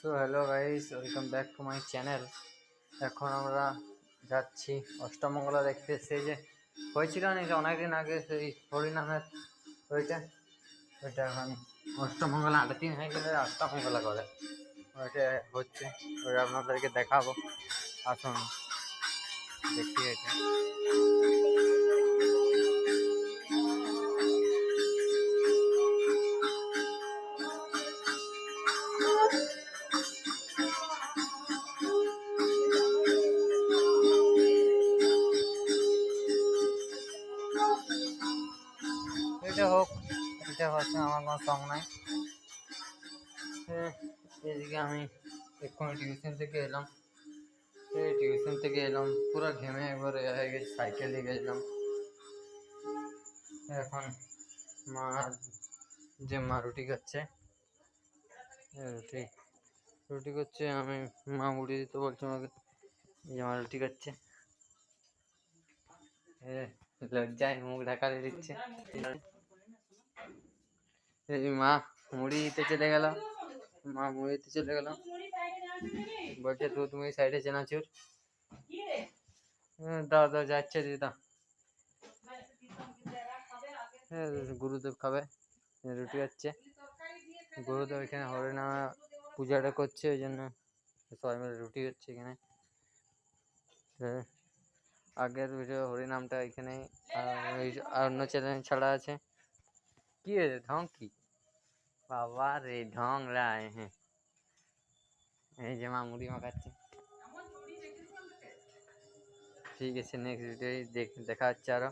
So hello guys, welcome back to my channel. এখন আমরা যাচ্ছি অষ্টমঙ্গলা দেখতে। সেই যে হয়েছিল না যে অনেকদিন আগে সেই হরিনামের ওইটা ওইটা এখন অষ্টমঙ্গলা 8 দিন হয়ে গেলে অষ্টমঙ্গলা করে ওইটা হচ্ছে। ওইটা আপনাদেরকে দেখাবো, আসুন দেখি এটা। এটা হোক, এটা হচ্ছে আমার কোনো সং নাই। এদিকে আমি এক্ষুনি টিউশন থেকে এলাম পুরো ঘেমে একবারে হয়ে গেছে, সাইকেল নিয়ে গেছিলাম। এখন মা মা রুটি খাচ্ছে, রুটি রুটি করছে। মা মুড়ি দিতে বলছে আমাকে, মা রুটি খাচ্ছে। লজ্জায় মুখ ঢাকা দিয়ে দিচ্ছে। মা মুড়ি দিতে চলে গেল, বলছে তুমি সাইডে চেনাচুর। দাও দাও, যাচ্ছে দিদা। গুরুদেব খাবে, রুটি খাচ্ছে। গুরুদেব এখানে হরিনামে পূজাটা করছে, ওই জন্য সবাই মিলে রুটি হচ্ছে এখানে। আগের ভিডিও হরিনামটা এখানে আর অন্য চ্যানেল ছাড়া আছে। কি হয়েছে ঢং কি বাবা রে, ঢং রায়। হ্যাঁ, এই যে মা মুড়ি মাখাচ্ছে। ঠিক আছে, নেক্সট ভিডিও দেখা হচ্ছে আরো।